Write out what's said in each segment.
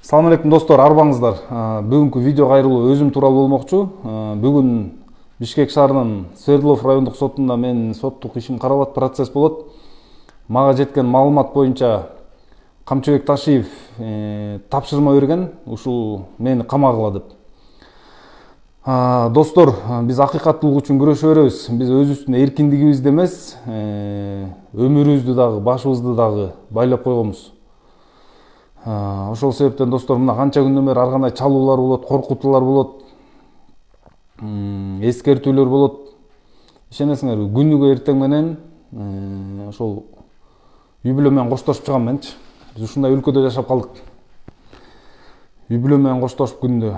Салам алейкум достор, арбаңыздар. Бүгүнкү видео кайрылуу өзүм тууралуу болмокчу. Бүгүн Бишкек шаарынын Свердлов райондук сотунда менин соттук ишим каралат, процесс болот. Мага жеткен маалымат боюнча Камчыбек Ташиев тапшырма берген, ушул мени камагыла деп. Достор, биз акыйкаттуулук үчүн күрөшө беребиз. Биз өзүбүздүн эркиндигибизди эмес, өмүрүбүздү дагы, башыбызды дагы байлап койгонбуз. Ошол себептен достор, мына канча күндөн бери ар кандай чалуулар болот, коркутуулар болот, эскертүүлөр болот. Ишенесиңерби, күнүгө эртең менен ошол үй бүлө менен коштошуп чыгам менчи. Биз ушундай өлкөдө жашап калдык. Үй бүлө менен коштошуп күндө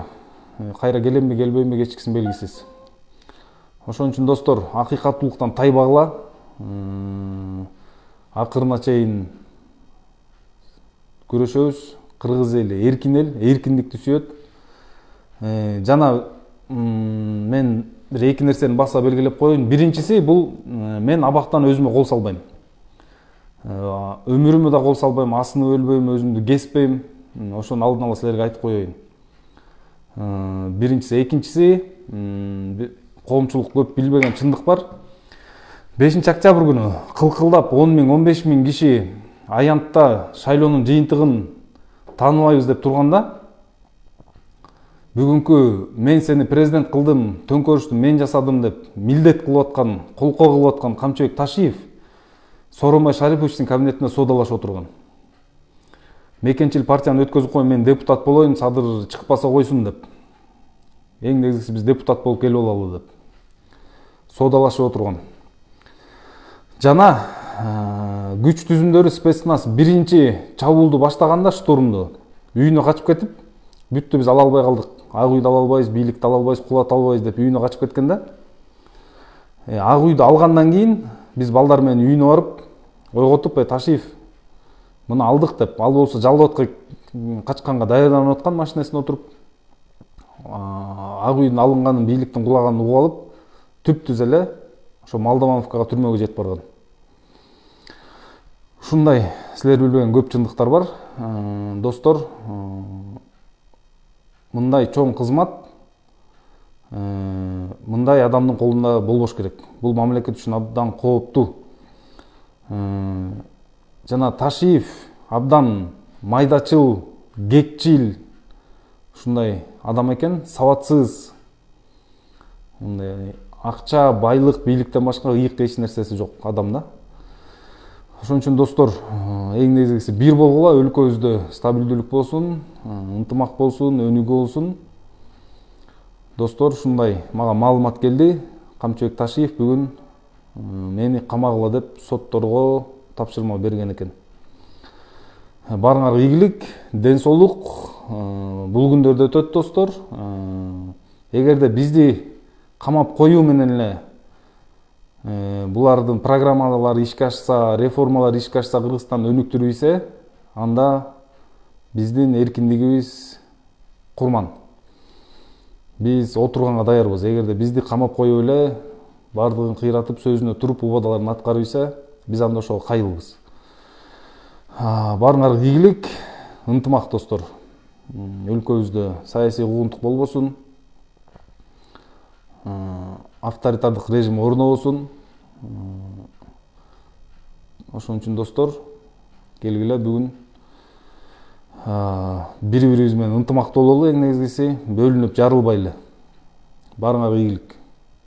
кайра келемби, келбеймби кечкисин белгисиз. Ошон үчүн достор, акыйкаттуулуктан тайбагыла, акырына чейин күрөшөбүз. Кыргыз эли эркин эл, эркиндикти сүйөт. Жана мен бир эки нерсени баса белгилеп коеюн. Биринчиси, бул мен абактан өзүмө кол салбайм. Өмүрүмө да кол салбайм, асынып өлбөйм, өзүмдү кеспейм. Ошону алдын ала силерге айтып коеюн. Биринчиси, экинчиси, коомчулук көп билбеген чындык бар. 5-октябрь күнү кылкылдап 10 000, 15 000 киши аянтта шайлоонун жыйынтыгын тааныбайбыз деп турганда, бүгүнкү мен сени президент кылдым, төңкөрүштү мен жасадым деп милдет кылып аткан, колкоо кылып аткан Камчыбек Ташиев Сооронбай Шариповичтин кабинетинде соодалашып отурган. Мекенчил партияны өткөзүп коюн, мен депутат болоюн, Садыр чыкпаса койсун деп. Эң негизгиси биз депутат болуп келип алалы деп соодалашып отурган. Жана күч түзүмдөрү спецназ биринчи чабуулду баштаганда, штурмду, үйүнө качып кетип, бүттү, биз ала албай калдык. Ак үйдү ала албайбыз, бийликти ала албайбыз, кулата албайбыз деп үйүнө качып кеткенде, Ак үйдү алгандан кийин биз балдар менен үйүнө барып, ойготуп, Ташиев муну алдык деп, ал болсо жалдоотко качканга даярданып аткан, машинесине отуруп, Ак үйдүн алынганын, бийликтин кулаганын угуп алып, түп-түз эле ошо Молдовановкага түрмөгө жетип барган. Ушундай силер билбеген көп чындыктар бар. Достор, мындай чоң кызмат мындай адамдын колунда болбош керек. Бул мамлекет үчүн абдан кооптуу. Жана Ташиев абдан майдачыл, кекчил, ушундай адам экен, сабатсыз. Мындай акча, байлык, бийликтен башка ыйык эч нерсеси жок адам да. Ошон үчүн достор, эң негизгиси бир болгула, өлкөбүздө стабилдүүлүк болсун, ынтымак болсун, өнүгүү болсун. Достор, ушундай мага маалымат келди. Камчыбек Ташиев бүгүн мени камагыла деп сотторго тапшырма берген экен. Барыңарга ийгилик, ден соолук. Бул күндөрдө өтөт достор. Эгерде бизди камап коюу менен эле булардын программалары ишке ашса, реформалар ишке ашса, Кыргызстан өнүктүрүлсө, анда биздин эркиндигибиз курман. Биз отурганга даярбыз. Эгерде бизди камап коюп эле, бардыгын кыйратып, сөзүнө туруп, убадаларын аткарып ийсе, биз анда ошого кайылбыз. Барыңарга ийгилик, ынтымак достор. Өлкөбүздө саясий куугунтук болбосун. Авторитардык режим орнобосун. Ошон үчүн достор, келгиле бүгүн бири-бирибиз менен ынтымактуу бололу, эң негизгиси бөлүнүп жарылбайлы. Барыңарга ийгилик.